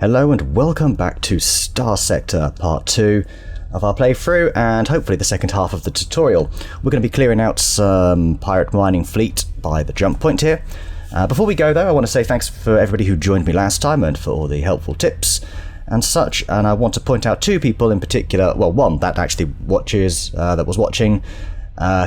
Hello and welcome back to Starsector Part 2 of our playthrough, and hopefully the second half of the tutorial. We're going to be clearing out some pirate mining fleet by the jump point here. Before we go though, I want to say thanks for everybody who joined me last time and for all the helpful tips and such, and I want to point out two people in particular, well, one that actually watches, that was watching,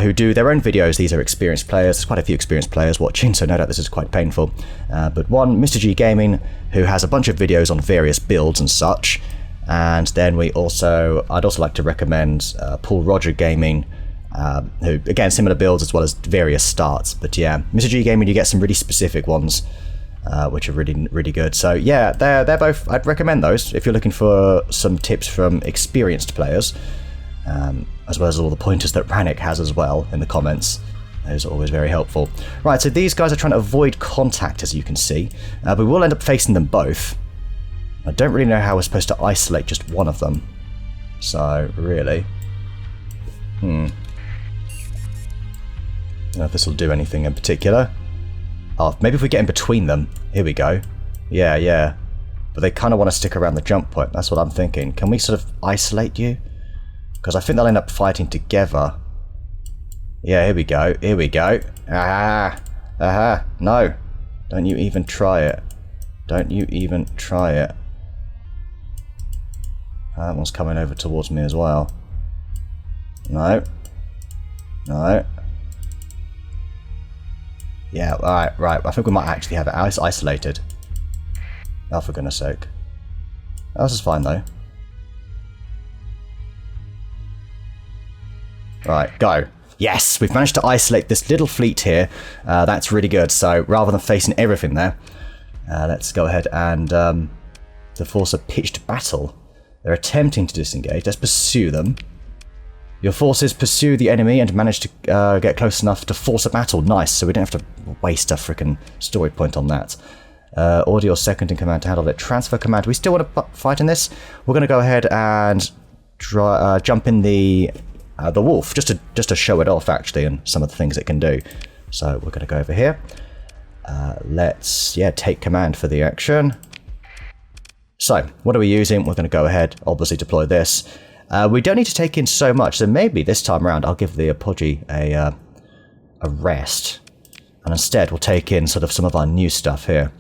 who do their own videos. These are experienced players. There's quite a few experienced players watching, so no doubt this is quite painful. But one, Mr. G Gaming, who has a bunch of videos on various builds and such. And then I'd also like to recommend Paul Roger Gaming, who, again, similar builds as well as various starts. But yeah, Mr. G Gaming, you get some really specific ones, which are really, really good. So yeah, they're both, I'd recommend those if you're looking for some tips from experienced players. As well as all the pointers that Rannick has as well in the comments. Those are always very helpful. Right, so these guys are trying to avoid contact, as you can see. But we will end up facing them both. I don't really know how we're supposed to isolate just one of them. So, really. I don't know if this will do anything in particular. Oh, maybe if we get in between them. Here we go. Yeah. But they kind of want to stick around the jump point. That's what I'm thinking. Can we sort of isolate you? Because I think they'll end up fighting together. Yeah, here we go. Aha. No. Don't you even try it. That one's coming over towards me as well. No. Yeah, right. I think we might actually have it isolated. Oh, for goodness sake. Oh, this is fine though. Right, go. Yes, we've managed to isolate this little fleet here. That's really good. So rather than facing everything there, let's go ahead and to force a pitched battle. They're attempting to disengage. Let's pursue them. Your forces pursue the enemy and manage to get close enough to force a battle. Nice, so we don't have to waste a frickin' story point on that. Order your second in command to handle it. Transfer command. We still want to fight in this. We're going to go ahead and jump in the wolf, just to show it off actually, and some of the things it can do. So we're going to go over here. Let's take command for the action. So what are we using? We're going to go ahead, obviously deploy this. We don't need to take in so much, so maybe this time around I'll give the Apogee a rest, and instead we'll take in sort of some of our new stuff here.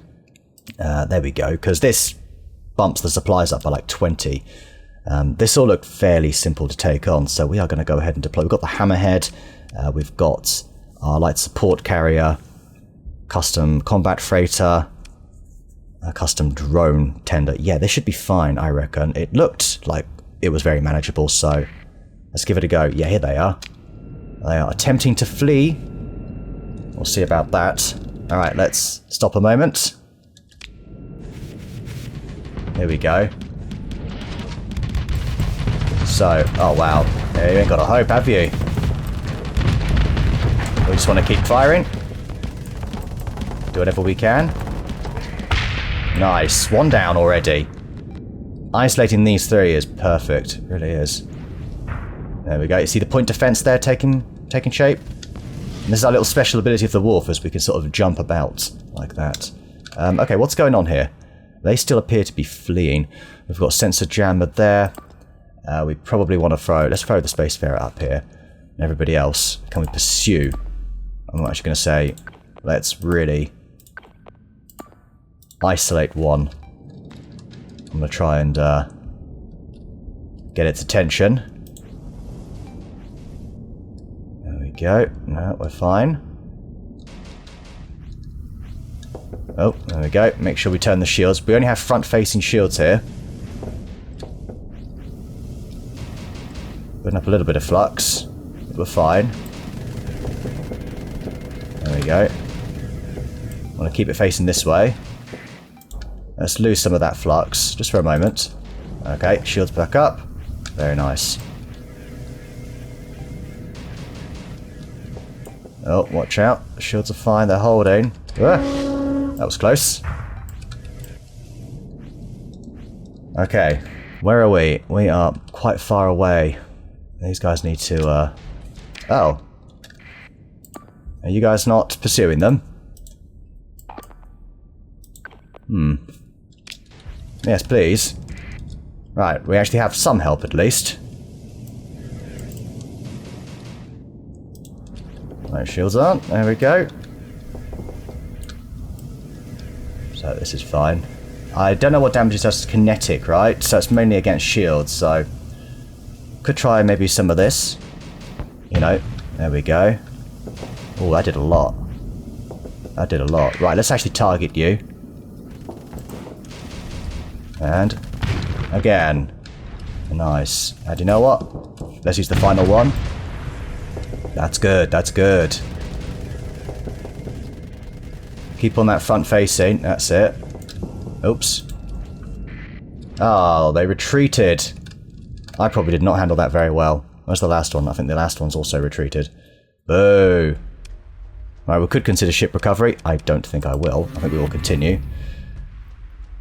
There we go, because this bumps the supplies up by like 20. This all looked fairly simple to take on, so we are going to go ahead and deploy. We've got the hammerhead, we've got our light support carrier, custom combat freighter, a custom drone tender. Yeah, this should be fine, I reckon. It looked like it was very manageable, so let's give it a go. Yeah, here they are. They are attempting to flee. We'll see about that. Alright, let's stop a moment. Here we go. So, oh wow, yeah, you ain't got a hope, have you? We just want to keep firing. Do whatever we can. Nice, one down already. Isolating these three is perfect, it really is. There we go, you see the point defense there taking shape? And this is our little special ability of the wolf, as we can sort of jump about like that. Okay, what's going on here? They still appear to be fleeing. We've got sensor jammer there. We probably want to let's throw the Spacefarer up here. And everybody else, can we pursue? I'm actually going to say, let's really isolate one. I'm going to try and get its attention. There we go. No, we're fine. Oh, there we go. Make sure we turn the shields. We only have front-facing shields here. Putting up a little bit of flux. We're fine. There we go. I want to keep it facing this way. Let's lose some of that flux, just for a moment. Okay, shields back up. Very nice. Oh, watch out. The shields are fine, they're holding. That was close. Okay, where are we? We are quite far away. These guys need to, Oh. Are you guys not pursuing them? Yes, please. Right, we actually have some help at least. Right, shields on. There we go. So this is fine. I don't know what damage it does to kinetic, right? So it's mainly against shields, so... Could try maybe some of this. You know, there we go. Oh, that did a lot. That did a lot. Right, let's actually target you. And... Again. Nice. And you know what? Let's use the final one. That's good, that's good. Keep on that front facing, that's it. Oops. Oh, they retreated. I probably did not handle that very well. Where's the last one? I think the last one's also retreated. Boo. Right, we could consider ship recovery. I don't think I will. I think we will continue.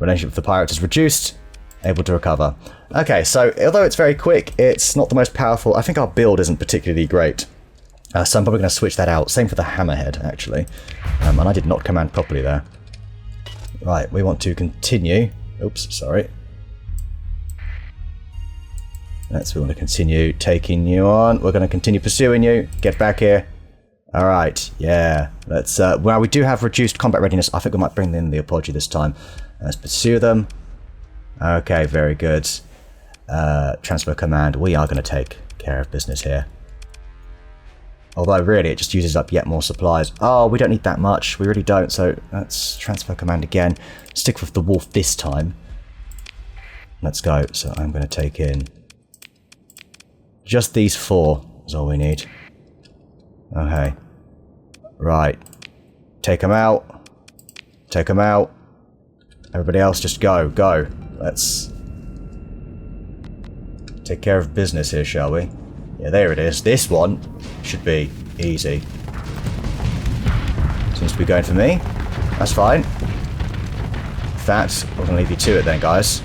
Relationship with the pirates is reduced. Able to recover. Okay, so although it's very quick, it's not the most powerful. I think our build isn't particularly great. So I'm probably going to switch that out. Same for the hammerhead, actually. And I did not command properly there. Right, we want to continue. Oops, sorry. We want to continue taking you on. We're going to continue pursuing you. Get back here. Alright, yeah. Let's, well, we do have reduced combat readiness. I think we might bring in the apology this time. Let's pursue them. Okay, very good. Transfer command. We are going to take care of business here. Although, really, it just uses up yet more supplies. Oh, we don't need that much. We really don't, so let's transfer command again. Stick with the wolf this time. Let's go. So I'm going to take in... Just these 4 is all we need. Okay. Right. Take them out. Take them out. Everybody else, just go. Go. Let's... take care of business here, shall we? Yeah, there it is. This one should be easy. Seems to be going for me. That's fine. In fact, we're going to leave you to it then, guys.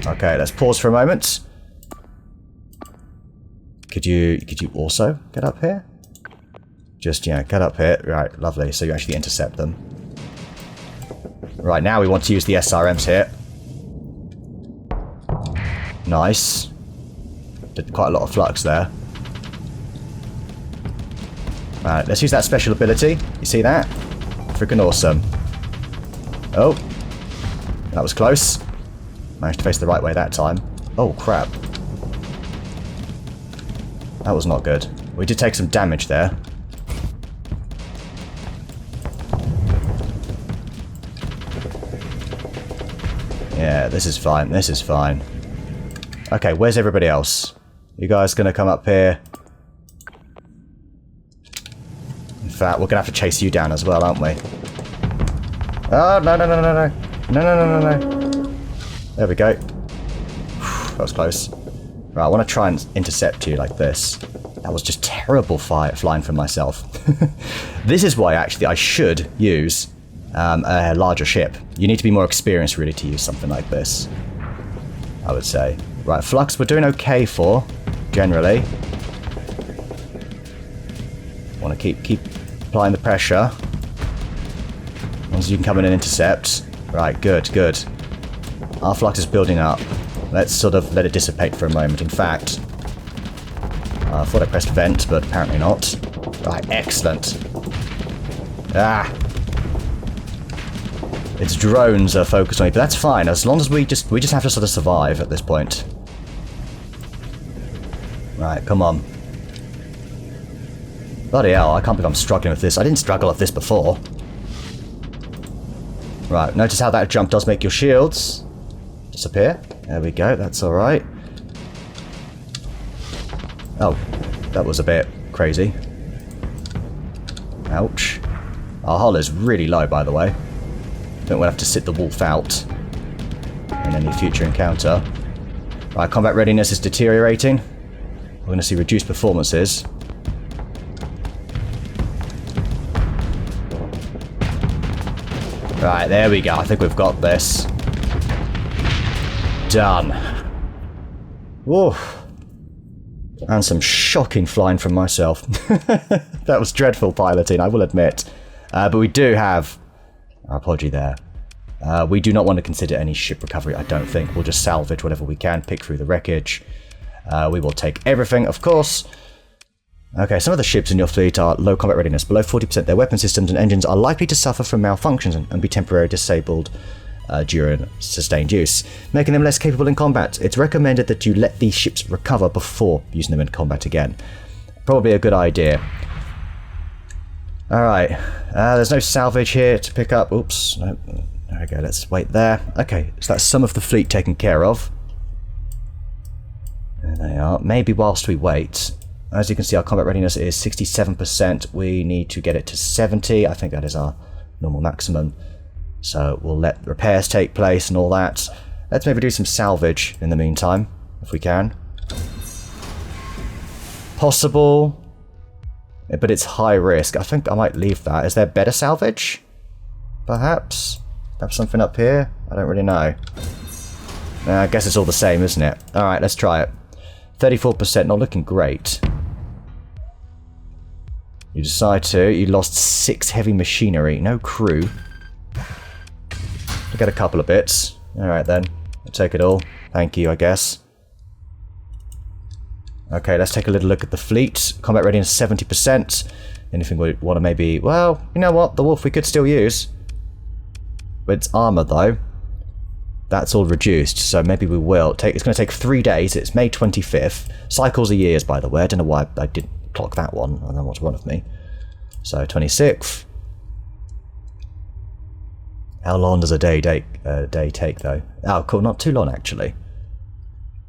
Okay, let's pause for a moment. Could you also get up here? Just, yeah, get up here. Right, lovely. So you actually intercept them. Right, now we want to use the SRMs here. Nice. Did quite a lot of flux there. Right, let's use that special ability. You see that? Freaking awesome. Oh. That was close. Managed to face the right way that time. Oh, crap. That was not good. We did take some damage there. Yeah, this is fine. This is fine. Okay, where's everybody else? You guys gonna come up here? In fact, we're gonna have to chase you down as well, aren't we? Oh, no, no, no, no, no. No, no, no, no, no. There we go. That was close. Right, I want to try and intercept you like this. That was just terrible flying from myself. This is why, actually, I should use a larger ship. You need to be more experienced, really, to use something like this, I would say. Right, flux we're doing okay for, generally. Want to keep applying the pressure. As long as you can come in and intercept. Right, good, good. Our flux is building up. Let's sort of let it dissipate for a moment. In fact, I thought I pressed vent, but apparently not. Right, excellent. Ah! Its drones are focused on me, but that's fine, as long as we just have to sort of survive at this point. Right, come on. Bloody hell, I can't believe I'm struggling with this. I didn't struggle with this before. Right, notice how that jump does make your shields disappear. There we go, that's alright. Oh, that was a bit crazy. Ouch. Our hull is really low, by the way. I think we'll have to sit the wolf out in any future encounter. Right, combat readiness is deteriorating. We're going to see reduced performances. Right, there we go. I think we've got this. Done. Whoa. And some shocking flying from myself. That was dreadful piloting, I will admit. But we do have Our apology there. We do not want to consider any ship recovery, I don't think. We'll just salvage whatever we can, pick through the wreckage. We will take everything, of course. Okay, some of the ships in your fleet are low combat readiness. Below 40%, their weapon systems and engines are likely to suffer from malfunctions and be temporarily disabled during sustained use, making them less capable in combat. It's recommended that you let these ships recover before using them in combat again. Probably a good idea. Alright, there's no salvage here to pick up. Oops, no. There we go, let's wait there. Okay, so that's some of the fleet taken care of. There they are. Maybe whilst we wait. As you can see, our combat readiness is 67%. We need to get it to 70. I think that is our normal maximum. So we'll let repairs take place and all that. Let's maybe do some salvage in the meantime, if we can. Possible, but it's high risk. I think I might leave that. Is there better salvage? Perhaps? Perhaps something up here? I don't really know. I guess it's all the same, isn't it? Alright, let's try it. 34%, not looking great. You decide to. You lost 6 heavy machinery. No crew. Look at a couple of bits. Alright then. I'll take it all. Thank you, I guess. Okay, let's take a little look at the fleet. Combat readiness 70%. Anything we want to maybe... Well, you know what? The wolf we could still use. But it's armor, though. That's all reduced, so maybe we will. It's going to take 3 days. It's May 25th. Cycles are years, by the way. I don't know why I didn't clock that one. I don't know what's wrong with me. So, 26th. How long does a day take, though? Oh, cool. Not too long, actually.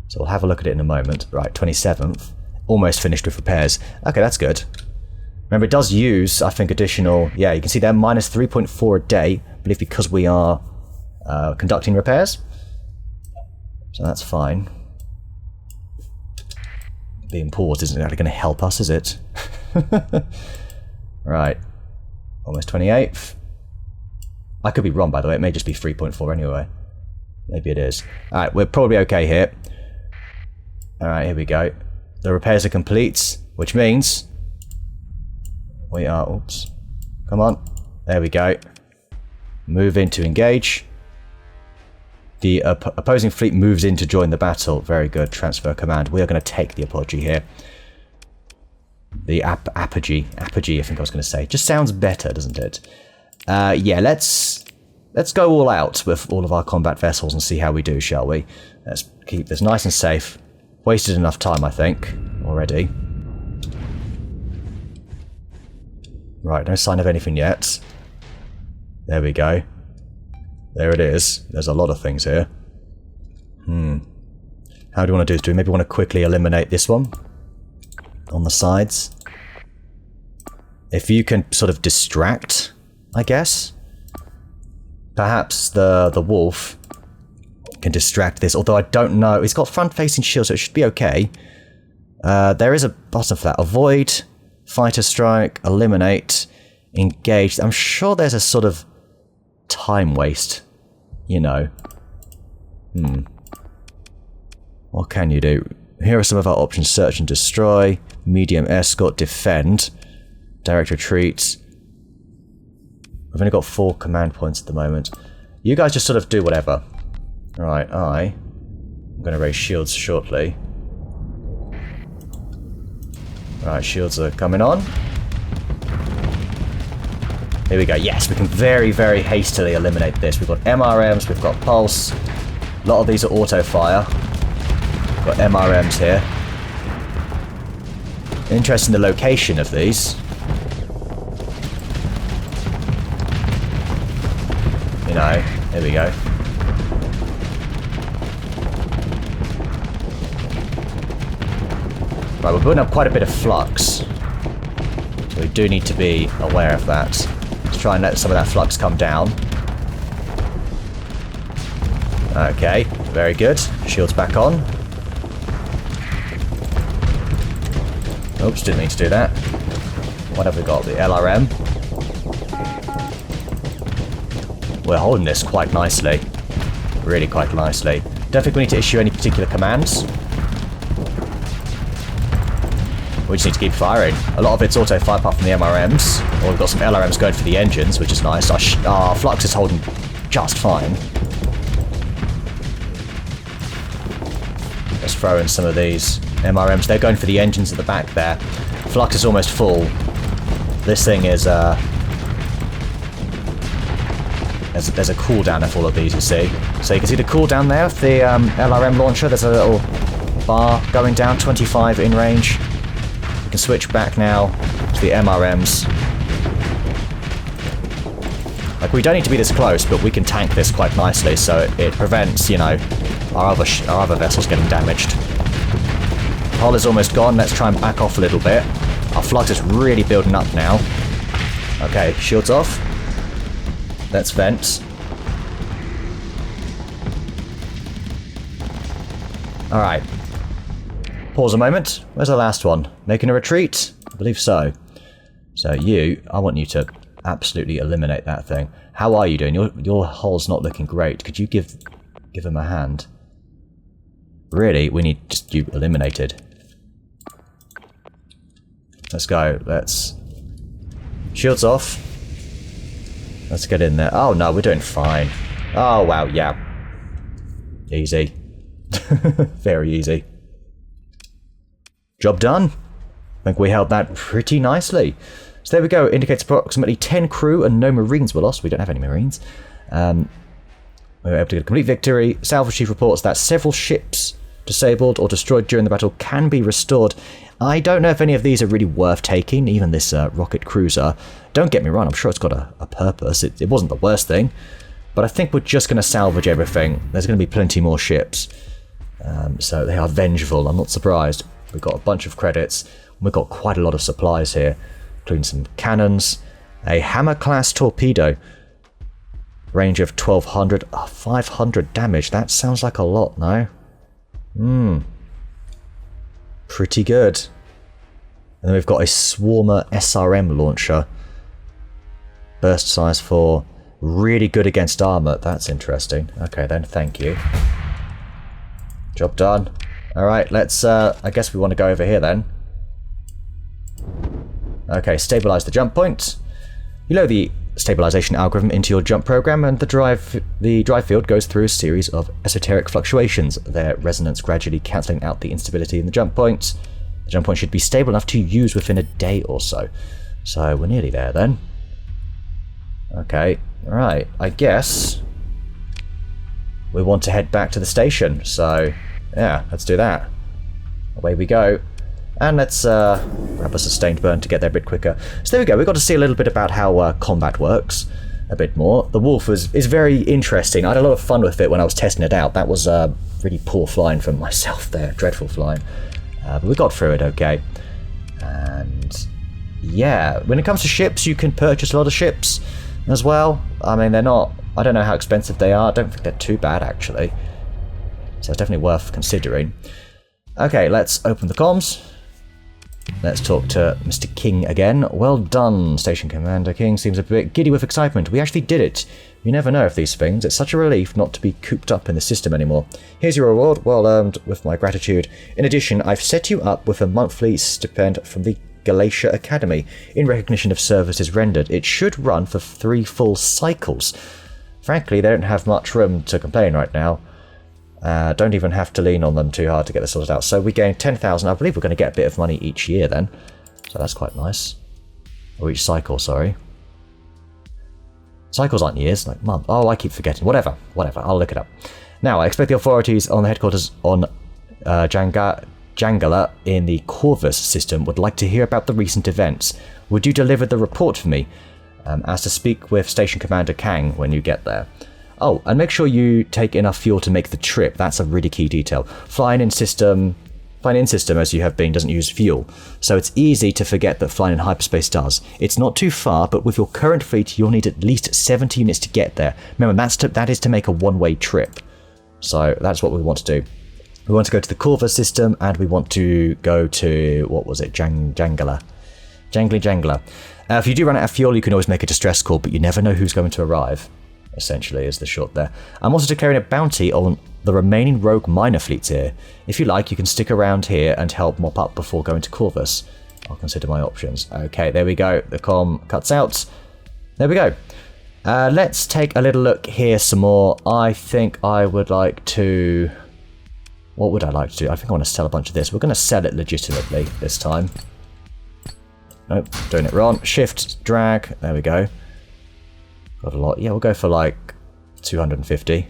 So we'll have a look at it in a moment. Right, 27th. Almost finished with repairs. Okay, that's good. Remember, it does use, I think, additional... Yeah, you can see there, minus 3.4 a day. I believe because we are conducting repairs. So that's fine. Being paused isn't actually going to help us, is it? Right. Almost 28th. I could be wrong, by the way. It may just be 3.4 anyway. Maybe it is. Alright, we're probably okay here. Alright, here we go. The repairs are complete, which means... We are... Oops. Come on. There we go. Move in to engage. The opposing fleet moves in to join the battle. Very good. Transfer command. We are going to take the apogee here. The apogee. Apogee, I think I was going to say. Just sounds better, doesn't it? Yeah, let's go all out with all of our combat vessels and see how we do, shall we? Let's keep this nice and safe. Wasted enough time, I think, already. Right, no sign of anything yet. There we go. There it is. There's a lot of things here. How do we want to do this? Do we maybe want to quickly eliminate this one? On the sides? If you can sort of distract, I guess. Perhaps the wolf can distract this, although I don't know. It's got front-facing shield, so it should be okay. There is a button for that. Avoid, fighter strike, eliminate, engage. I'm sure there's a sort of time waste, you know. What can you do? Here are some of our options. Search and destroy, medium escort, defend, direct retreat. I've only got 4 command points at the moment. You guys just sort of do whatever. Right, I'm going to raise shields shortly. Right, shields are coming on. Here we go. Yes, we can very, very hastily eliminate this. We've got MRMs, we've got pulse. A lot of these are auto-fire. Got MRMs here. Interesting the location of these. You know, here we go. Right, we're building up quite a bit of flux. So we do need to be aware of that. Let's try and let some of that flux come down. Okay, very good. Shields back on. Oops, didn't mean to do that. What have we got? The LRM. We're holding this quite nicely. Really quite nicely. Don't think we need to issue any particular commands. We just need to keep firing. A lot of it's auto-fire apart from the MRMs. Or we've got some LRMs going for the engines, which is nice. Our Flux is holding just fine. Let's throw in some of these MRMs. They're going for the engines at the back there. Flux is almost full. This thing is... There's a cooldown of all of these, you see. So you can see the cooldown there of the LRM launcher. There's a little bar going down, 25 in range. You can switch back now to the MRMs. Like, we don't need to be this close, but we can tank this quite nicely, so it prevents, you know, our other vessels getting damaged. Hull is almost gone. Let's try and back off a little bit. Our Flux is really building up now. Okay, shields off. Let's vent. Alright. Pause a moment. Where's the last one? Making a retreat? I believe so. So I want you to absolutely eliminate that thing. How are you doing? Your hull's not looking great. Could you give him a hand? Really? We need just you eliminated. Let's go. Let's... Shields off. Let's get in there. Oh no, we're doing fine. Oh wow, yeah. Easy. Very easy. Job done. I think we held that pretty nicely. So there we go. Indicates approximately 10 crew and no Marines were lost. We don't have any Marines. We were able to get a complete victory. Salvage Chief reports that several ships disabled or destroyed during the battle can be restored. I don't know if any of these are really worth taking, even this rocket cruiser. Don't get me wrong, I'm sure it's got a purpose. It wasn't the worst thing. But I think we're just going to salvage everything. There's going to be plenty more ships. So they are vengeful, I'm not surprised. We've got a bunch of credits. We've got quite a lot of supplies here, including some cannons. A Hammer-class torpedo. Range of 1200, 500 damage. That sounds like a lot, no? Pretty good. And then we've got a Swarmer SRM launcher. Burst size 4. Really good against armor. That's interesting. Okay then, thank you. Job done. Alright, let's, I guess we want to go over here then. Okay, stabilize the jump point. You load the stabilization algorithm into your jump program, and the drive field goes through a series of esoteric fluctuations, their resonance gradually cancelling out the instability in the jump point. The jump point should be stable enough to use within a day or so. So we're nearly there then. Okay, alright, I guess we want to head back to the station, so yeah, let's do that. Away we go. And let's grab a sustained burn to get there a bit quicker. So there we go, we got to see a little bit about how combat works a bit more. The Wolf is very interesting. I had a lot of fun with it when I was testing it out. That was really poor flying from myself there, dreadful flying. But we got through it okay. And yeah, when it comes to ships, you can purchase a lot of ships as well. I mean, they're not, I don't know how expensive they are. I don't think they're too bad actually. So it's definitely worth considering. Okay, let's open the comms. Let's talk to Mr. King again. Well done, Station Commander King. Seems a bit giddy with excitement. We actually did it. You never know of these things. It's such a relief not to be cooped up in the system anymore. Here's your reward, well earned with my gratitude. In addition, I've set you up with a monthly stipend from the Galatia Academy in recognition of services rendered. It should run for 3 full cycles. Frankly, they don't have much room to complain right now. Don't even have to lean on them too hard to get this sorted out. So we gain 10,000. I believe we're going to get a bit of money each year then. So that's quite nice. Or each cycle, sorry. Cycles aren't years, like month. Oh, I keep forgetting. Whatever. I'll look it up. Now, I expect the authorities on the headquarters on Jangala in the Corvus system would like to hear about the recent events. Would you deliver the report for me? As to speak with Station Commander Kang when you get there. Oh, and make sure you take enough fuel to make the trip. That's a really key detail. Flying in system as you have been doesn't use fuel, so it's easy to forget that flying in hyperspace does. It's not too far, but with your current fleet, you'll need at least 70 units to get there. Remember, that is to make a one-way trip. So that's what we want to do. We want to go to the Corvus system, and we want to go to, what was it, Jangala. If you do run out of fuel, you can always make a distress call, but you never know who's going to arrive. Essentially is the short there. I'm also declaring a bounty on the remaining rogue miner fleets here. If you like, you can stick around here and help mop up before going to Corvus. I'll consider my options. Okay, there we go. The comm cuts out. There we go. Let's take a little look here some more. I think I would like to... What would I like to do? I think I want to sell a bunch of this. We're going to sell it legitimately this time. Nope, doing it wrong. Shift, drag. There we go. Got a lot. Yeah, we'll go for like 250.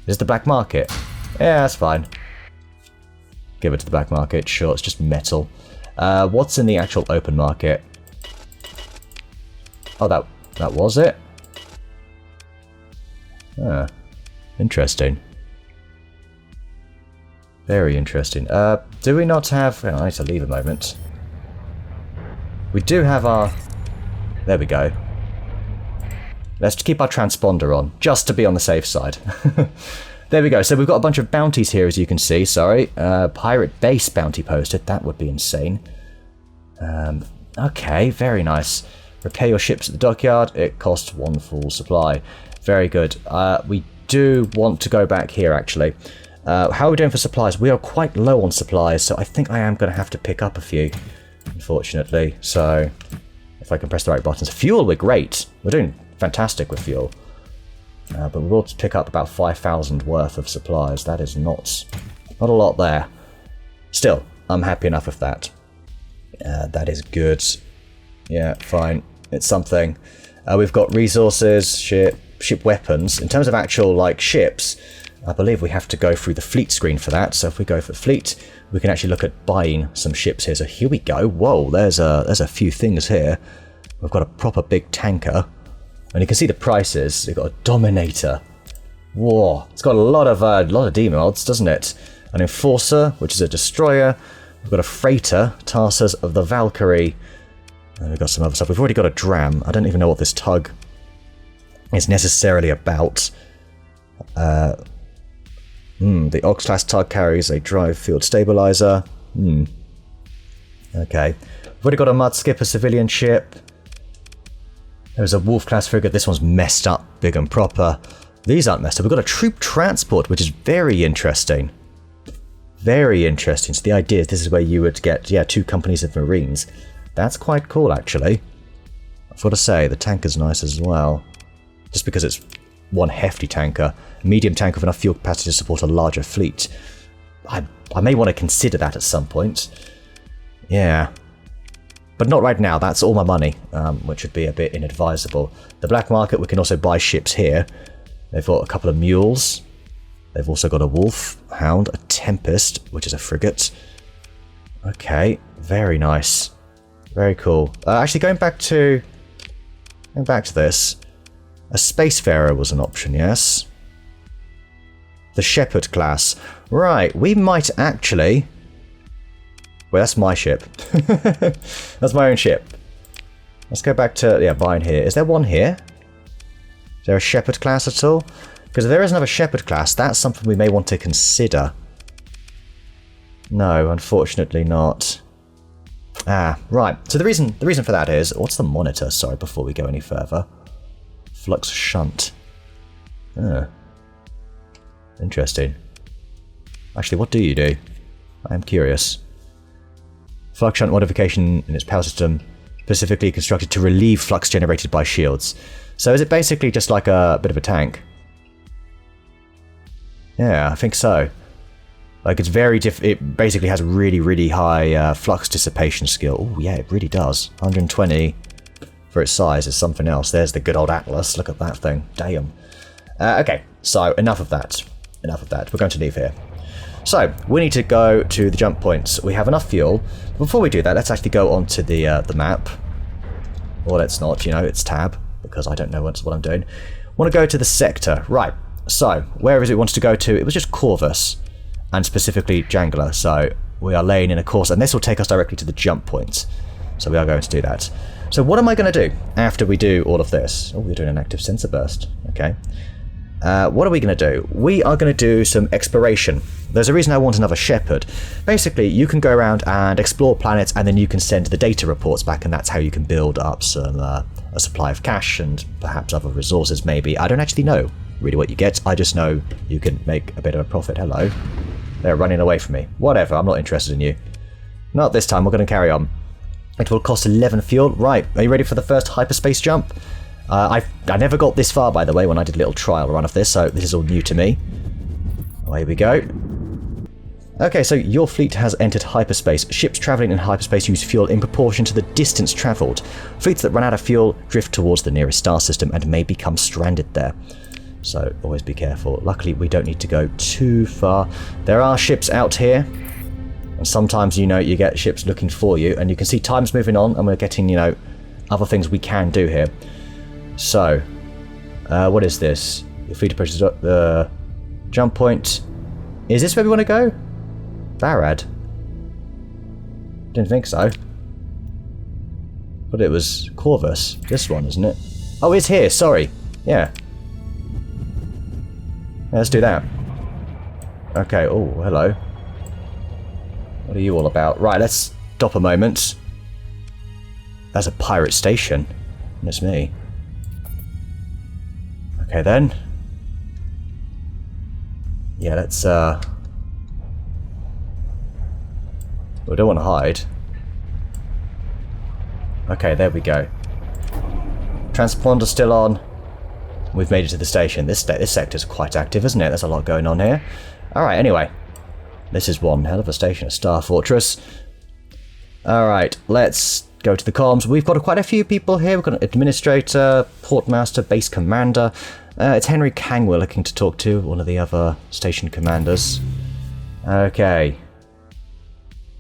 Is the black market? Yeah, that's fine. Give it to the black market. Sure, it's just metal. What's in the actual open market? Oh, that was it? Ah, interesting. Very interesting. Do we not have... I need to leave a moment. We do have our... There we go. Let's keep our transponder on, just to be on the safe side. There we go. So we've got a bunch of bounties here, as you can see. Sorry. Pirate base bounty posted. That would be insane. Okay, very nice. Repair your ships at the dockyard. It costs 1 full supply. Very good. We do want to go back here, actually. How are we doing for supplies? We are quite low on supplies, so I think I am going to have to pick up a few, unfortunately. So, if I can press the right buttons. Fuel, we're great. We're doing fantastic with fuel. But we will pick up about 5,000 worth of supplies. That is not a lot there. Still, I'm happy enough with that. That is good. Yeah, fine. It's something. We've got resources, ship weapons. In terms of actual, like, ships, I believe we have to go through the fleet screen for that. So if we go for fleet, we can actually look at buying some ships here. So here we go. Whoa, there's a few things here. We've got a proper big tanker. And you can see the prices. We've got a Dominator. Whoa, it's got a lot of D-mods, doesn't it? An Enforcer, which is a destroyer. We've got a freighter, Tarsus of the Valkyrie. And we've got some other stuff. We've already got a Dram. I don't even know what this tug is necessarily about. The Ox-class tug carries a drive field stabilizer. Okay. We've already got a Mud Skipper civilian ship. There's a Wolf-class frigate. This one's messed up, big and proper. These aren't messed up. We've got a troop transport, which is very interesting. Very interesting. So the idea is this is where you would get, 2 companies of Marines. That's quite cool, actually. I've got to say, the tanker's nice as well. Just because it's one hefty tanker. A medium tanker with enough fuel capacity to support a larger fleet. I may want to consider that at some point. Yeah. But not right now, that's all my money, which would be a bit inadvisable. The black market, we can also buy ships here. They've got a couple of mules. They've also got a Wolf, Hound, a Tempest, which is a frigate. Okay, very nice. Very cool. Actually, going back to this, a Spacefarer was an option, yes? The Shepherd class. Right, we might actually... Well, that's my ship. That's my own ship. Let's go back to, buying here. Is there one here? Is there a Shepherd class at all? Because if there is another Shepherd class, that's something we may want to consider. No, unfortunately not. Right. So the reason for that is, what's the monitor? Sorry, before we go any further. Flux shunt. Interesting. Actually, what do you do? I am curious. Flux shunt modification in its power system, specifically constructed to relieve flux generated by shields. So is it basically just like a bit of a tank? Yeah, I think so. Like, it's very it basically has a really, really high flux dissipation skill. Oh yeah, it really does. 120 for its size is something else. There's the good old Atlas. Look at that thing. Damn. Okay, so enough of that. Enough of that. We're going to leave here. So, we need to go to the jump points. We have enough fuel. Before we do that, let's actually go onto the map. Or let's not, it's tab, because I don't know what I'm doing. I want to go to the sector. Right, so, where is it wants to go to? It was just Corvus, and specifically Jangler. So, we are laying in a course, and this will take us directly to the jump points. So, we are going to do that. So, what am I going to do after we do all of this? Oh, we're doing an active sensor burst. Okay. What are we going to do? We are going to do some exploration. There's a reason I want another Shepherd. Basically, you can go around and explore planets, and then you can send the data reports back, and that's how you can build up some a supply of cash and perhaps other resources, maybe. I don't actually know. really what you get. I just know you can make a bit of a profit. Hello. They're running away from me. Whatever, I'm not interested in you. Not this time, we're going to carry on. It will cost 11 fuel. Right, are you ready for the first hyperspace jump? I never got this far, by the way, when I did a little trial run of this, so this is all new to me. Away we go. Okay, so your fleet has entered hyperspace. Ships travelling in hyperspace use fuel in proportion to the distance travelled. Fleets that run out of fuel drift towards the nearest star system and may become stranded there. So always be careful. Luckily, we don't need to go too far. There are ships out here. And sometimes, you know, you get ships looking for you. And you can see time's moving on. And we're getting, you know, other things we can do here. So, what is this? Your fleet approaches the jump point. Is this where we want to go? Barad? Didn't think so. But it was Corvus. This one, isn't it? Oh, it's here. Sorry. Yeah. Let's do that. Okay, oh, hello. What are you all about? Right, let's stop a moment. That's a pirate station. That's me. Okay then. Yeah, let's we don't want to hide. Okay, there we go. Transponder still on. We've made it to the station. This sector's quite active, isn't it? There's a lot going on here. Alright, anyway. This is one hell of a station, a Star Fortress. Alright, let's go to the comms. We've got quite a few people here. We've got an administrator, portmaster, base commander. It's Henry Kang we're looking to talk to, one of the other station commanders. Okay.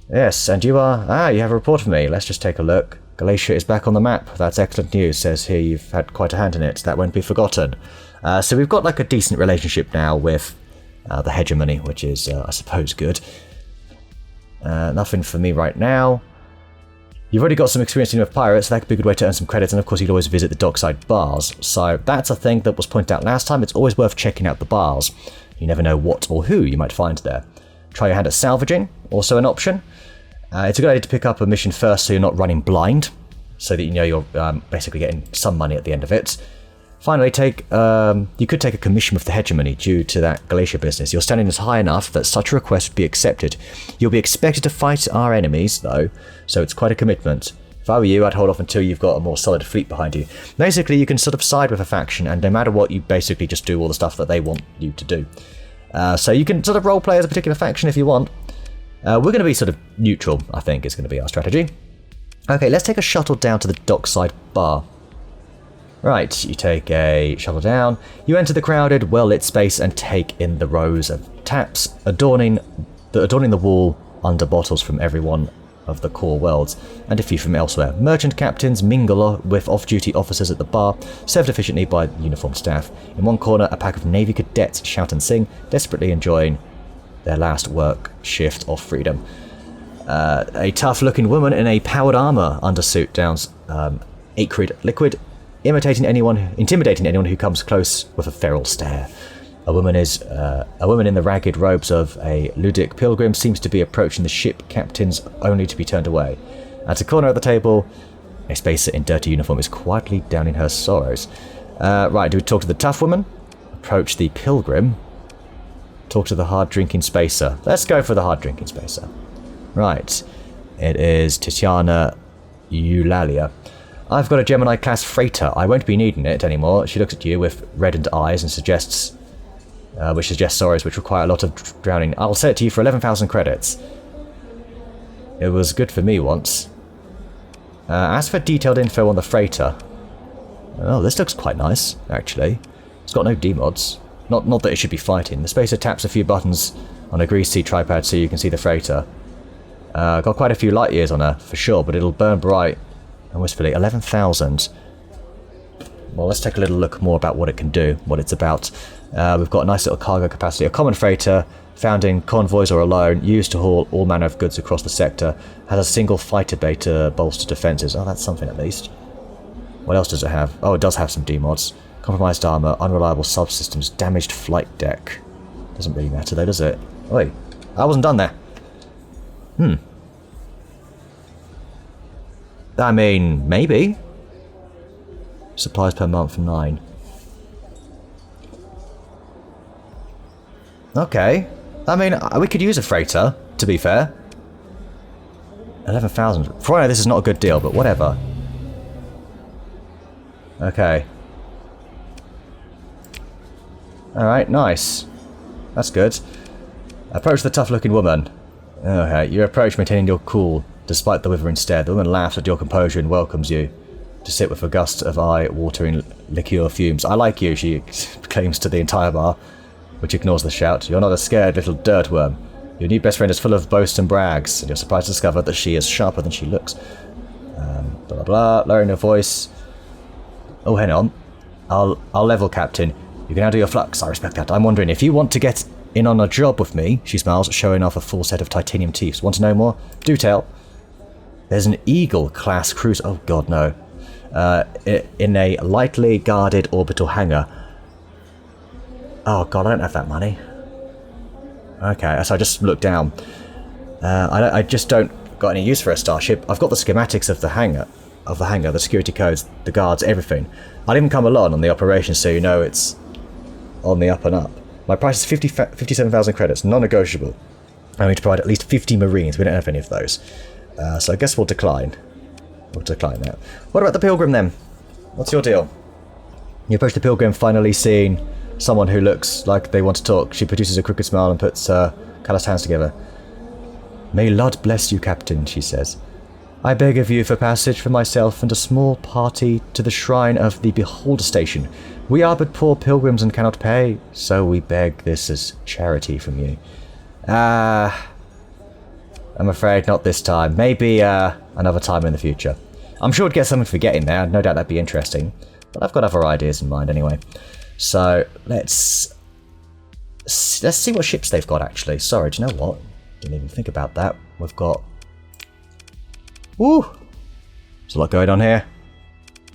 Yes, and you are... Ah, you have a report for me. Let's just take a look. Galatia is back on the map. That's excellent news. Says here you've had quite a hand in it. That won't be forgotten. So we've got like a decent relationship now with the hegemony, which is, I suppose, good. Nothing for me right now. You've already got some experience dealing with pirates, so that could be a good way to earn some credits, and of course you could always visit the Dockside bars. So that's a thing that was pointed out last time. It's always worth checking out the bars. You never know what or who you might find there. Try your hand at salvaging, also an option. It's a good idea to pick up a mission first so you're not running blind, so that you know you're basically getting some money at the end of it. Finally, you could take a commission with the hegemony due to that Galatia business. Your standing is high enough that such a request would be accepted. You'll be expected to fight our enemies, though, so it's quite a commitment. If I were you, I'd hold off until you've got a more solid fleet behind you. Basically, you can sort of side with a faction, and no matter what, you basically just do all the stuff that they want you to do. So you can sort of roleplay as a particular faction if you want. We're going to be sort of neutral, I think, is going to be our strategy. Okay, let's take a shuttle down to the Dockside bar. Right, you take a shuttle down, you enter the crowded, well-lit space and take in the rows of taps adorning the wall under bottles from every one of the core worlds, and a few from elsewhere. Merchant captains mingle with off-duty officers at the bar, served efficiently by uniformed staff. In one corner, a pack of Navy cadets shout and sing, desperately enjoying their last work shift of freedom. A tough-looking woman in a powered armor undersuit downs acrid liquid, intimidating anyone who comes close with a feral stare. A woman in the ragged robes of a ludic pilgrim seems to be approaching the ship captains only to be turned away. At a corner of the table, a spacer in dirty uniform is quietly downing her sorrows. Right, do we talk to the tough woman? Approach the pilgrim? Talk to the hard-drinking spacer? Let's go for the hard-drinking spacer. Right, it is Titiana Eulalia. I've got a Gemini-class freighter. I won't be needing it anymore. She looks at you with reddened eyes and suggests sorrows which require a lot of drowning. I'll sell it to you for 11,000 credits. It was good for me once. As for detailed info on the freighter... Oh, this looks quite nice, actually. It's got no demods. Not that it should be fighting. The spacer taps a few buttons on a greasy tripod so you can see the freighter. Got quite a few light years on her, for sure, but it'll burn bright. And wistfully, 11,000. Well, let's take a little look more about what it can do, what it's about. We've got a nice little cargo capacity. A common freighter, found in convoys or alone, used to haul all manner of goods across the sector, has a single fighter bay to bolster defences. Oh, that's something at least. What else does it have? Oh, it does have some demods. Compromised armour, unreliable subsystems, damaged flight deck. Doesn't really matter though, does it? Oi, I wasn't done there. I mean, maybe. Supplies per month, 9. Okay. I mean, we could use a freighter, to be fair. 11,000. For I know this is not a good deal, but whatever. Okay. Alright, nice. That's good. Approach the tough-looking woman. Okay, you approach maintaining your cool, despite the withering stare. The woman laughs at your composure and welcomes you to sit with a gust of eye-watering liqueur fumes. I like you, she claims to the entire bar, which ignores the shout. You're not a scared little dirtworm. Your new best friend is full of boasts and brags, and you're surprised to discover that she is sharper than she looks. Blah, blah, blah, lowering her voice. Oh, hang on. I'll level, Captain. You can handle your flux. I respect that. I'm wondering if you want to get in on a job with me, she smiles, showing off a full set of titanium teeth. Want to know more? Do tell. There's an Eagle-class cruiser. Oh, God, no. In a lightly guarded orbital hangar. Oh, God, I don't have that money. Okay, so I just looked down. I just don't got any use for a starship. I've got the schematics of the hangar, the security codes, the guards, everything. I'll even come along on the operation so you know it's on the up and up. My price is 57,000 credits, non-negotiable. I need to provide at least 50 Marines. We don't have any of those. So I guess we'll decline. We'll decline that. What about the Pilgrim then? What's your deal? You approach the Pilgrim, finally seeing someone who looks like they want to talk. She produces a crooked smile and puts her calloused hands together. May Lord bless you, Captain, she says. I beg of you for passage for myself and a small party to the shrine of the Beholder Station. We are but poor pilgrims and cannot pay, so we beg this as charity from you. I'm afraid not this time. Maybe another time in the future. I'm sure we'd get something for getting there. No doubt that'd be interesting. But I've got other ideas in mind anyway. So let's see what ships they've got, actually. Sorry, do you know what? Didn't even think about that. We've got... Woo! There's a lot going on here.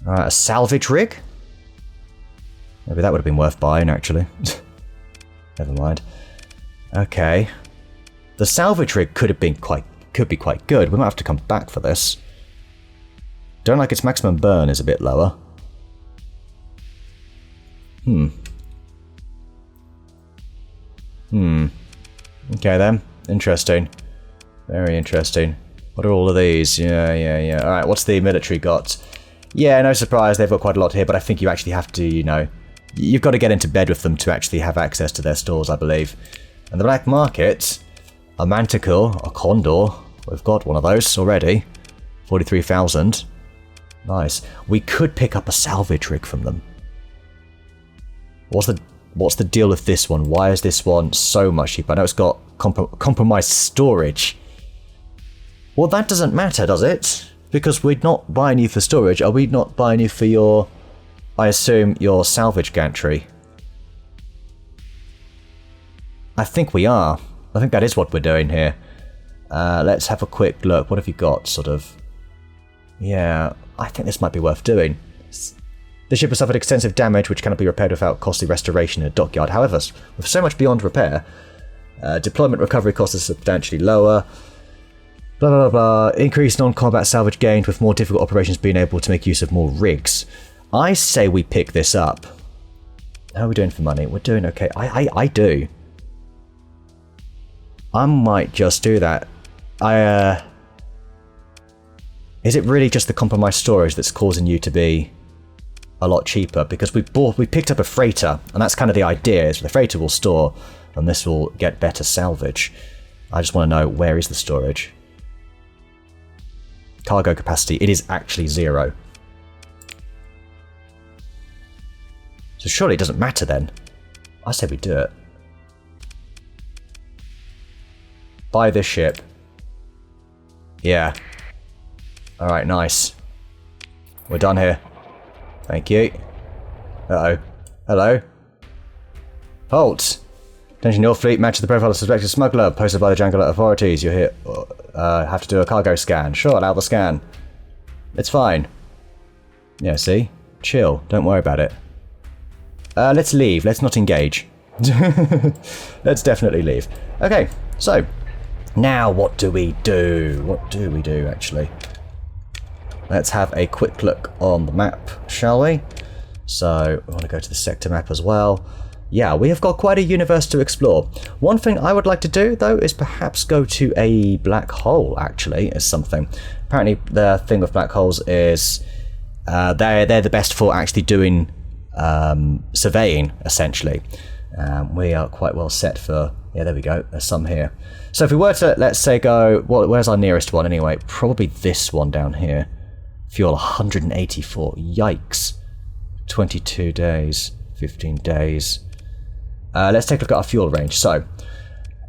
Alright, a salvage rig? Maybe that would have been worth buying, actually. Never mind. Okay. The salvage rig could be quite good. We might have to come back for this. Don't like its maximum burn is a bit lower. Okay then. Interesting. Very interesting. What are all of these? Yeah. Alright, what's the military got? Yeah, no surprise, they've got quite a lot here, but I think you actually have to, you know... You've got to get into bed with them to actually have access to their stores, I believe. And the black market... A manticore, a condor. We've got one of those already. 43,000. Nice. We could pick up a salvage rig from them. What's the deal with this one? Why is this one so much cheaper? I know it's got compromised storage. Well, that doesn't matter, does it? Because we're not buying you for storage. Are we not buying you for your, I assume, your salvage gantry? I think we are. I think that is what we're doing here. Let's have a quick look. What have you got, sort of? Yeah, I think this might be worth doing. The ship has suffered extensive damage which cannot be repaired without costly restoration in a dockyard. However, with so much beyond repair, deployment recovery costs are substantially lower. Blah, blah, blah, blah. Increased non-combat salvage gained with more difficult operations being able to make use of more rigs. I say we pick this up. How are we doing for money? We're doing okay. I do. I might just do that. Is it really just the compromised storage that's causing you to be a lot cheaper? Because we picked up a freighter, and that's kind of the idea, is the freighter will store, and this will get better salvage. I just want to know, where is the storage? Cargo capacity, it is actually 0. So surely it doesn't matter then. I say we do it. Buy this ship. Yeah. Alright, nice. We're done here. Thank you. Uh-oh. Hello? Halt! Attention, your fleet matches the profile of suspected smuggler posted by the jungle authorities. You're here. Have to do a cargo scan. Sure, allow the scan. It's fine. Yeah, see? Chill. Don't worry about it. Let's leave. Let's not engage. Let's definitely leave. Okay, so... Now what do we do? What do we do, actually? Let's have a quick look on the map, shall we? So, we want to go to the sector map as well. yeah, we have got quite a universe to explore. One thing I would like to do, though, is perhaps go to a black hole, actually, as something. Apparently, the thing with black holes is they're the best for actually doing surveying, essentially. We are quite well set for... Yeah, there we go. There's some here. So if we were to, let's say, go... Well, where's our nearest one, anyway? Probably this one down here. Fuel 184. Yikes. 22 days. 15 days. Let's take a look at our fuel range. So,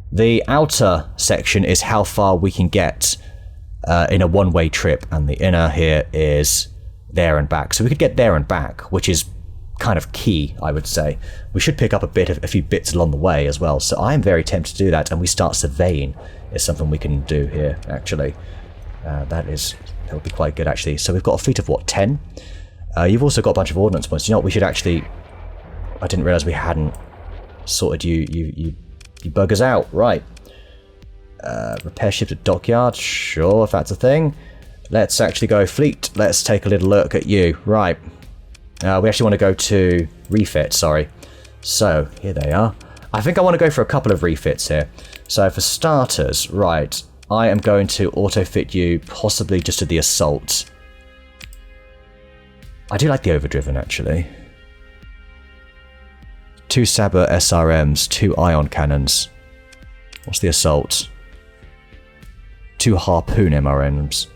the outer section is how far we can get in a one-way trip, and the inner here is there and back. So we could get there and back, which is kind of key, I would say. We should pick up a few bits along the way as well. So I'm very tempted to do that, and we start surveying is something we can do here, actually. That would be quite good, actually. So we've got a fleet of, what, 10? You've also got a bunch of ordnance points. You know what, we should actually... I didn't realise we hadn't sorted you buggers out. Right. Repair ship at dockyard. Sure, if that's a thing. Let's actually go fleet. Let's take a little look at you. Right. We actually want to go to refit, sorry. So, here they are. I think I want to go for a couple of refits here. So, for starters, right, I am going to auto-fit you possibly just to the assault. I do like the overdriven, actually. 2 Saber SRMs, 2 ion cannons. What's the assault? 2 harpoon MRMs.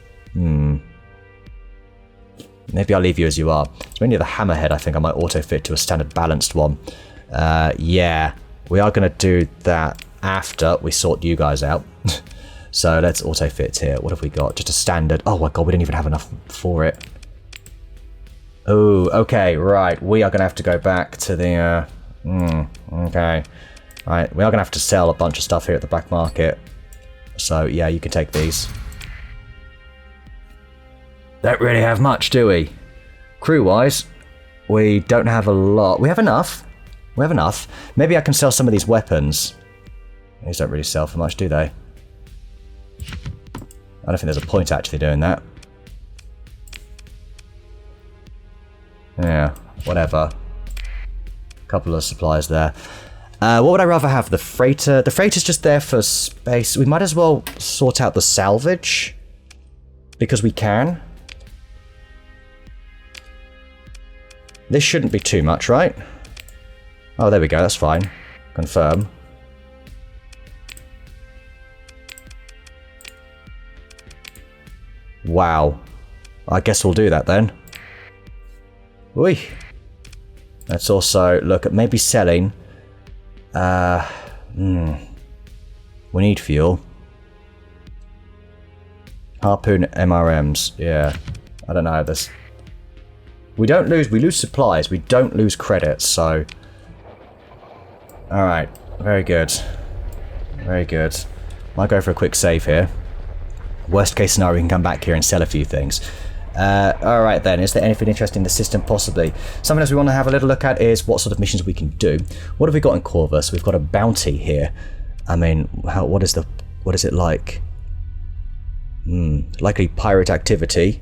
Maybe I'll leave you as you are. It's mainly the hammerhead I think I might auto-fit to a standard balanced one. Yeah, we are going to do that after we sort you guys out. So let's auto-fit here. What have we got? Just a standard... Oh my god, we didn't even have enough for it. Oh, okay, right. We are going to have to go back to the... okay. Right, we are going to have to sell a bunch of stuff here at the black market. So, yeah, you can take these. Don't really have much, do we? Crew-wise, we don't have a lot. We have enough. We have enough. Maybe I can sell some of these weapons. These don't really sell for much, do they? I don't think there's a point actually doing that. Yeah, whatever. Couple of supplies there. What would I rather have? The freighter? The freighter's just there for space. We might as well sort out the salvage. Because we can. This shouldn't be too much, right? Oh, there we go. That's fine. Confirm. Wow. I guess we'll do that then. Oi. Let's also look at maybe selling. We need fuel. Harpoon MRMs. Yeah. I don't know this. We lose supplies. We don't lose credits, so. Alright. Very good. Very good. Might go for a quick save here. Worst case scenario, we can come back here and sell a few things. Alright then, is there anything interesting in the system? Possibly. Something else we want to have a little look at is what sort of missions we can do. What have we got in Corvus? We've got a bounty here. I mean, what is it like? Likely pirate activity.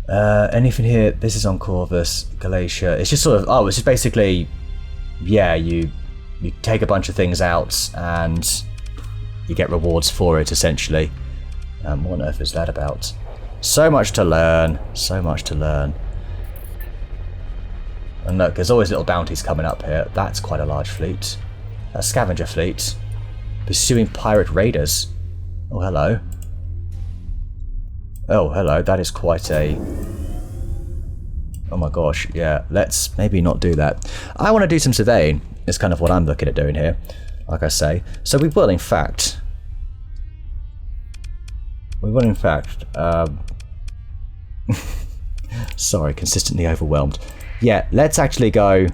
Anything here? This is on Corvus, Galatia. It's just sort of, it's just basically, yeah, you take a bunch of things out and you get rewards for it, essentially. What on earth is that about? So much to learn. So much to learn. And look, there's always little bounties coming up here. That's quite a large fleet. A scavenger fleet. Pursuing pirate raiders. Oh, hello. Oh, hello. That is quite a... Oh my gosh, yeah. Let's maybe not do that. I want to do some surveying. It's kind of what I'm looking at doing here, like I say. So we will, in fact... Sorry, consistently overwhelmed. Yeah, let's actually go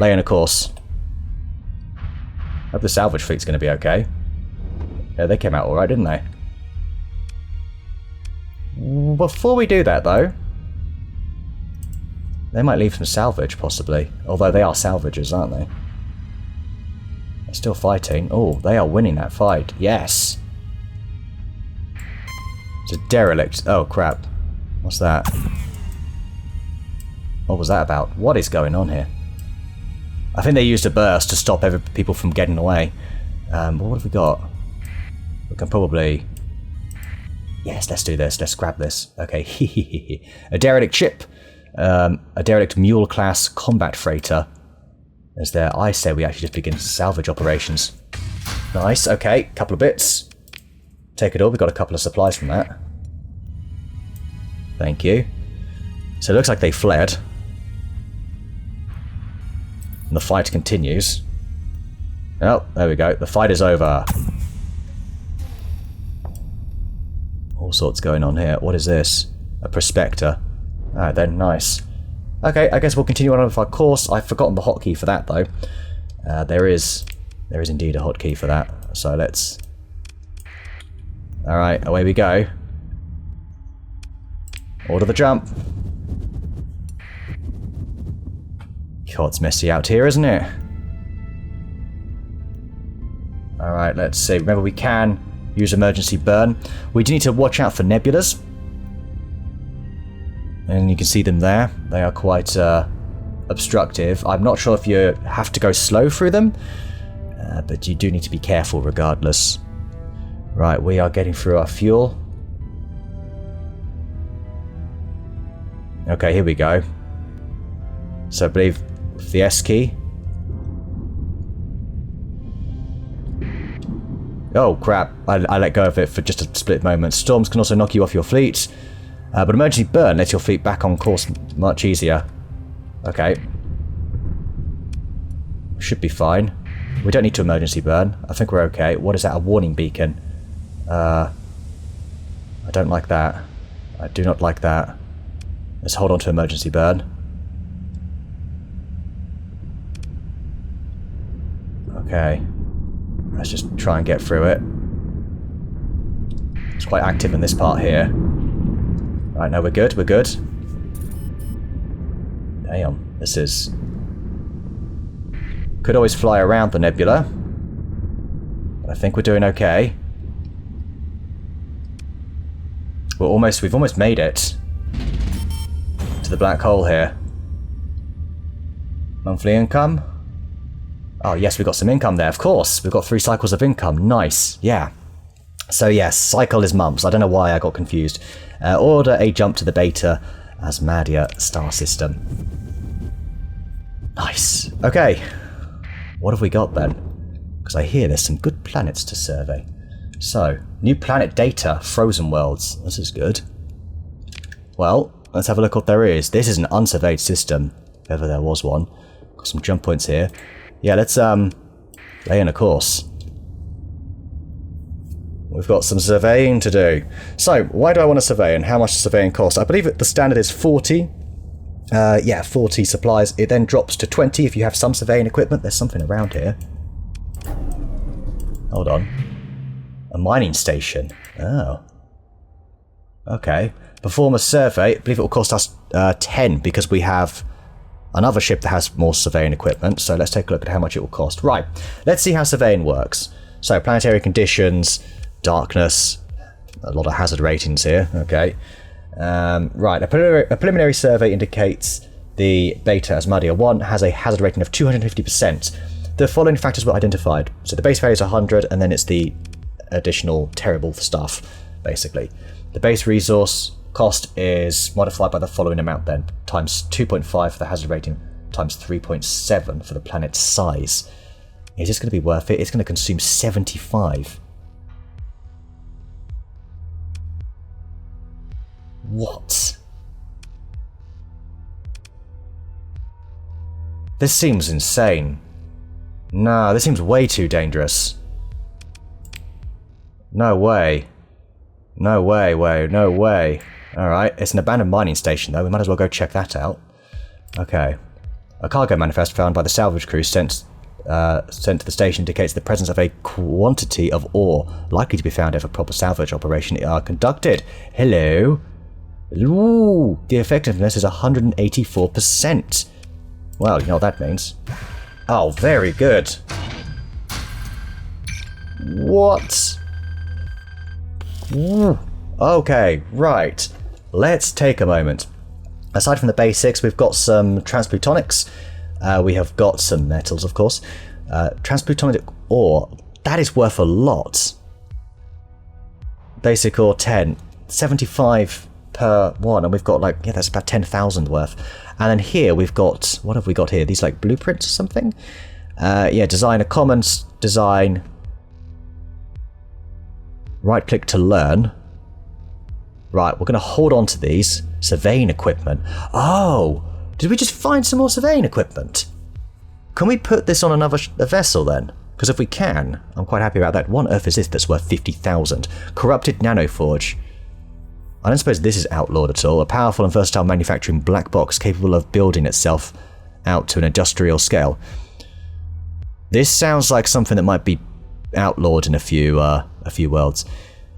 lay on a course. Hope the salvage fleet's going to be okay. Yeah, they came out alright, didn't they? Before we do that, though, they might leave some salvage, possibly. Although they are salvagers, aren't they? They're still fighting. Oh, they are winning that fight. Yes! It's a derelict. Oh, crap. What's that? What was that about? What is going on here? I think they used a burst to stop people from getting away. But what have we got? We can probably... Yes, let's do this. Let's grab this. Okay, a derelict ship. A derelict mule-class combat freighter. As there, I say we actually just begin salvage operations. Nice, okay, couple of bits. Take it all, we got a couple of supplies from that. Thank you. So it looks like they fled. And the fight continues. Oh, there we go, the fight is over. All sorts going on here. What is this? A prospector. Alright then, nice. Okay, I guess we'll continue on with our course. I've forgotten the hotkey for that though. There is indeed a hotkey for that. So let's... Alright, away we go. Order the jump. God, it's messy out here, isn't it? Alright, let's see. Remember, we can use emergency burn. We do need to watch out for nebulas. And you can see them there. They are quite obstructive. I'm not sure if you have to go slow through them, but you do need to be careful regardless. Right, we are getting through our fuel. Okay, here we go. So I believe the S key. Oh crap, I let go of it for just a split moment. Storms can also knock you off your fleet. But emergency burn lets your fleet back on course much easier. Okay. Should be fine. We don't need to emergency burn. I think we're okay. What is that? A warning beacon. I don't like that. I do not like that. Let's hold on to emergency burn. Okay. Let's just try and get through it. It's quite active in this part here. Right, no, we're good, we're good. Damn, this is... Could always fly around the nebula. But I think we're doing okay. We've almost made it to the black hole here. Monthly income? Oh yes, we've got some income there, of course. We've got 3 cycles of income, nice, yeah. So yes, cycle is months. I don't know why I got confused. Order a jump to the Beta Asmadia star system. Nice. Okay. What have we got then? Because I hear there's some good planets to survey. So, new planet data, frozen worlds. This is good. Well, let's have a look what there is. This is an unsurveyed system, if ever there was one. Got some jump points here. Yeah, let's lay in a course. We've got some surveying to do. So, why do I want to survey and how much does surveying cost? I believe that the standard is 40. Yeah, 40 supplies. It then drops to 20 if you have some surveying equipment. There's something around here. Hold on. A mining station. Oh. Okay. Perform a survey. I believe it will cost us 10 because we have another ship that has more surveying equipment. So let's take a look at how much it will cost. Right. Let's see how surveying works. So, planetary conditions... Darkness, a lot of hazard ratings here, okay. Right, a preliminary survey indicates the Beta Asmadia 1 has a hazard rating of 250%. The following factors were identified. So the base value is 100, and then it's the additional terrible stuff, basically. The base resource cost is modified by the following amount then, times 2.5 for the hazard rating, times 3.7 for the planet's size. Is this going to be worth it? It's going to consume 75. What? This seems insane. No, this seems way too dangerous. No way. No way, no way. Alright, it's an abandoned mining station though, we might as well go check that out. Okay. A cargo manifest found by the salvage crew sent to the station indicates the presence of a quantity of ore likely to be found if a proper salvage operation are conducted. Hello? Ooh, the effectiveness is 184%. Well, you know what that means. Oh, very good. What? Ooh. Okay, right. Let's take a moment. Aside from the basics, we've got some transplutonics. We have got some metals, of course. Transplutonic ore, that is worth a lot. Basic ore 10, 75 per one, and we've got like, yeah, that's about 10,000 worth. And then here we've got, what have we got here? These like blueprints or something? Yeah, design a commons, design. Right click to learn. Right, we're going to hold on to these. Surveying equipment. Oh, did we just find some more surveying equipment? Can we put this on another vessel then? Because if we can, I'm quite happy about that. What on earth is this that's worth 50,000? Corrupted nanoforge. I don't suppose this is outlawed at all. A powerful and versatile manufacturing black box capable of building itself out to an industrial scale. This sounds like something that might be outlawed in a few worlds.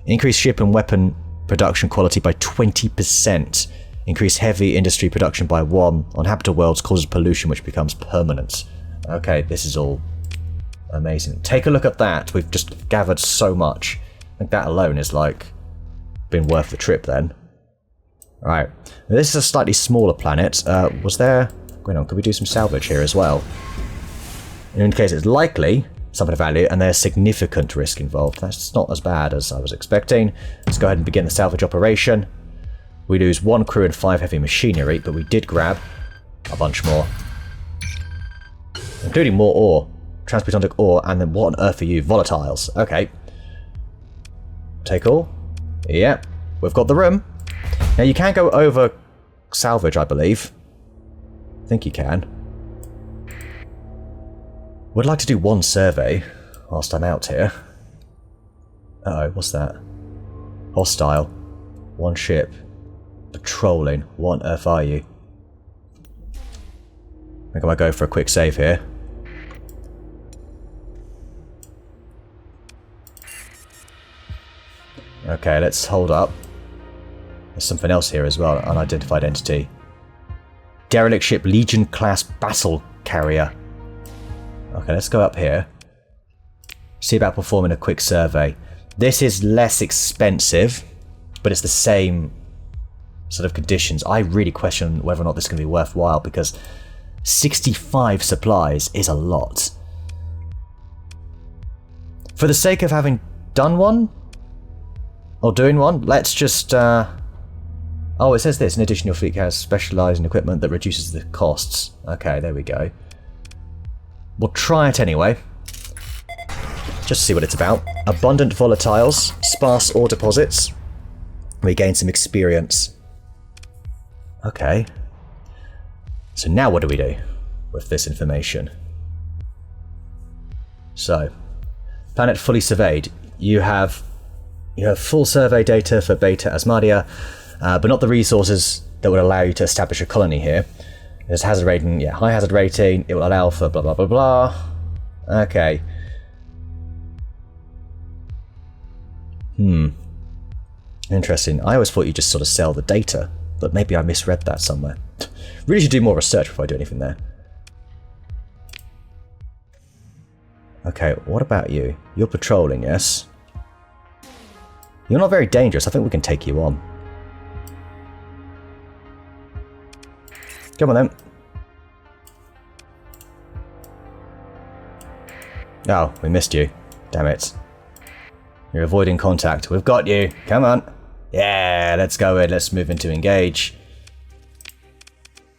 Increase ship and weapon production quality by 20%. Increase heavy industry production by 1. On habitable worlds causes pollution which becomes permanent. Okay, this is all amazing. Take a look at that. We've just gathered so much. I think that alone is like been worth the trip then. Alright, this is a slightly smaller planet. Was there... Wait on, could we do some salvage here as well? In case it's likely something of value, and there's significant risk involved. That's not as bad as I was expecting. Let's go ahead and begin the salvage operation. We lose 1 crew and 5 heavy machinery, but we did grab a bunch more. Including more ore. Transplutonic ore, and then what on earth are you? Volatiles. Okay. Take all. Yeah, we've got the room. Now you can go over salvage, I believe. I think you can. Would like to do 1 survey whilst I'm out here. Uh-oh, what's that? Hostile. 1 ship. Patrolling. What on earth are you? I think I might go for a quick save here. Okay, let's hold up. There's something else here as well. Unidentified entity. Derelict ship Legion class battle carrier. Okay, let's go up here. See about performing a quick survey. This is less expensive, but it's the same sort of conditions. I really question whether or not this is going to be worthwhile because 65 supplies is a lot. For the sake of having done one, or doing one, let's just... Oh, it says this. In addition, your fleet has specialised in equipment that reduces the costs. Okay, there we go. We'll try it anyway. Just to see what it's about. Abundant volatiles, sparse ore deposits. We gain some experience. Okay. So now what do we do with this information? So, planet fully surveyed. You have full survey data for Beta Asmadia, but not the resources that would allow you to establish a colony here. There's hazard rating, yeah, high hazard rating, it will allow for blah blah blah blah. Okay. Interesting. I always thought you just sort of sell the data, but maybe I misread that somewhere. Really should do more research before I do anything there. Okay, what about you? You're patrolling, yes? You're not very dangerous. I think we can take you on. Come on then. Oh, we missed you. Damn it. You're avoiding contact. We've got you. Come on. Yeah, let's go in. Let's move into engage.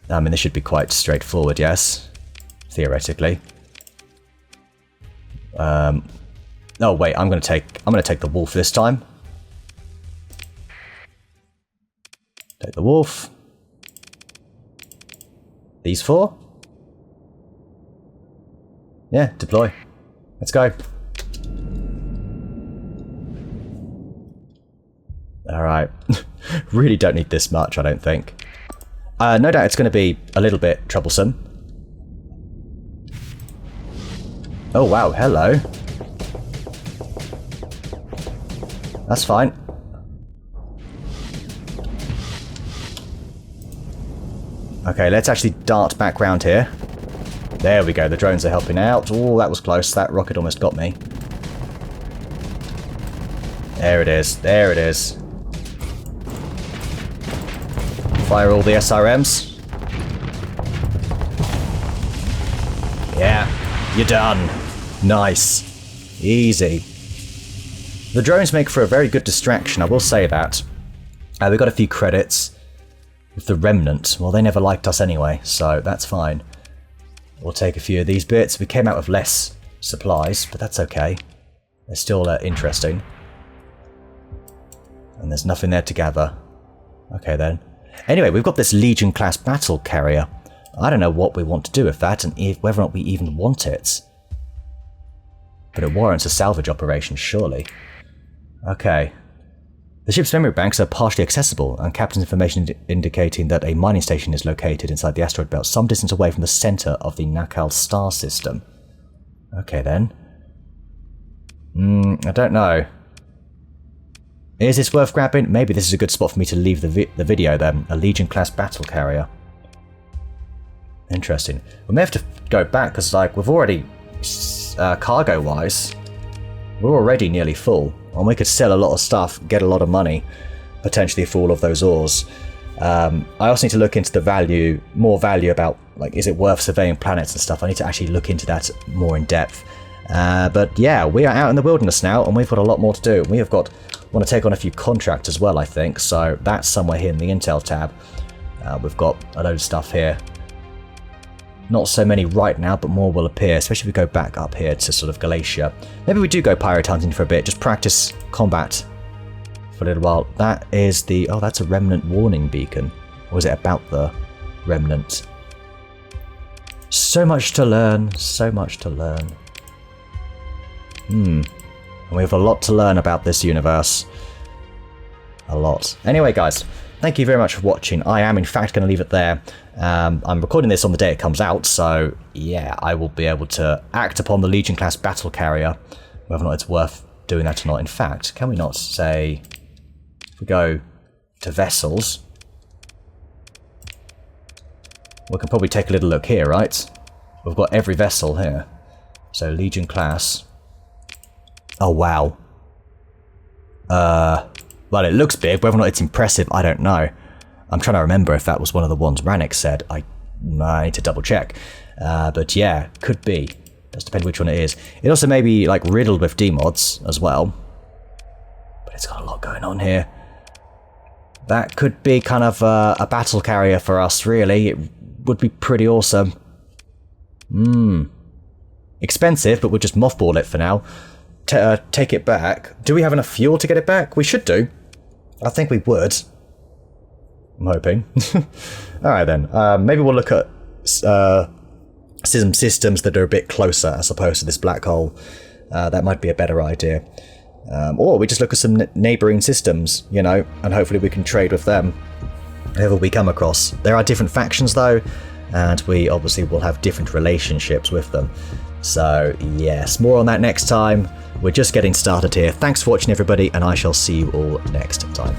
I mean, this should be quite straightforward, yes? Theoretically. Oh wait, I'm gonna take the wolf this time. Take the wolf. These 4? Yeah, deploy. Let's go. Alright. Really don't need this much, I don't think. No doubt it's going to be a little bit troublesome. Oh wow, hello. That's fine. Okay, let's actually dart back round here. There we go, the drones are helping out. Oh, that was close. That rocket almost got me. There it is. There it is. Fire all the SRMs. You're done. Nice. Easy. The drones make for a very good distraction, I will say that. We got a few credits with the Remnant. Well, they never liked us anyway, so that's fine. We'll take a few of these bits. We came out with less supplies, but that's okay. They're still interesting. And there's nothing there to gather. Okay then. Anyway, we've got this Legion class battle carrier. I don't know what we want to do with that, and whether or not we even want it. But it warrants a salvage operation, surely. Okay. The ship's memory banks are partially accessible, and Captain's information indicating that a mining station is located inside the asteroid belt some distance away from the centre of the Nakal star system. Okay then. I don't know. Is this worth grabbing? Maybe this is a good spot for me to leave the video then. A Legion-class battle carrier. Interesting. We may have to go back, because like, we've already, cargo-wise, we're already nearly full. And we could sell a lot of stuff, get a lot of money, potentially for all of those ores. I also need to look into the value, more value about, like, is it worth surveying planets and stuff? I need to actually look into that more in depth. But yeah, we are out in the wilderness now, and we've got a lot more to do. We have got, want to take on a few contracts as well, I think, so that's somewhere here in the Intel tab. We've got a load of stuff here. Not so many right now, but more will appear, especially if we go back up here to sort of Galatia. Maybe we do go pirate hunting for a bit, just practice combat for a little while. That is the... oh, that's a Remnant warning beacon. Or is it about the Remnant? So much to learn, so much to learn. And we have a lot to learn about this universe. A lot. Anyway, guys, thank you very much for watching. I am, in fact, going to leave it there. I'm recording this on the day it comes out, so yeah, I will be able to act upon the Legion-class battle carrier, whether or not it's worth doing that or not. In fact, can we not say, if we go to vessels, we can probably take a little look here, right? We've got every vessel here. So Legion-class. Oh, wow. Well, it looks big. Whether or not it's impressive, I don't know. I'm trying to remember if that was one of the ones Rannick said. I need to double check. But yeah, could be. Does depend which one it is. It also may be like riddled with demods as well. But it's got a lot going on here. That could be kind of a battle carrier for us, really. It would be pretty awesome. Expensive, but we'll just mothball it for now. Take it back. Do we have enough fuel to get it back? We should do. I think we would. I'm hoping. Alright then. Maybe we'll look at some systems that are a bit closer as opposed to this black hole. That might be a better idea. Or we just look at some neighbouring systems, you know, and hopefully we can trade with them. Whoever we come across. There are different factions though, and we obviously will have different relationships with them. So yes, more on that next time. We're just getting started here. Thanks for watching everybody, and I shall see you all next time.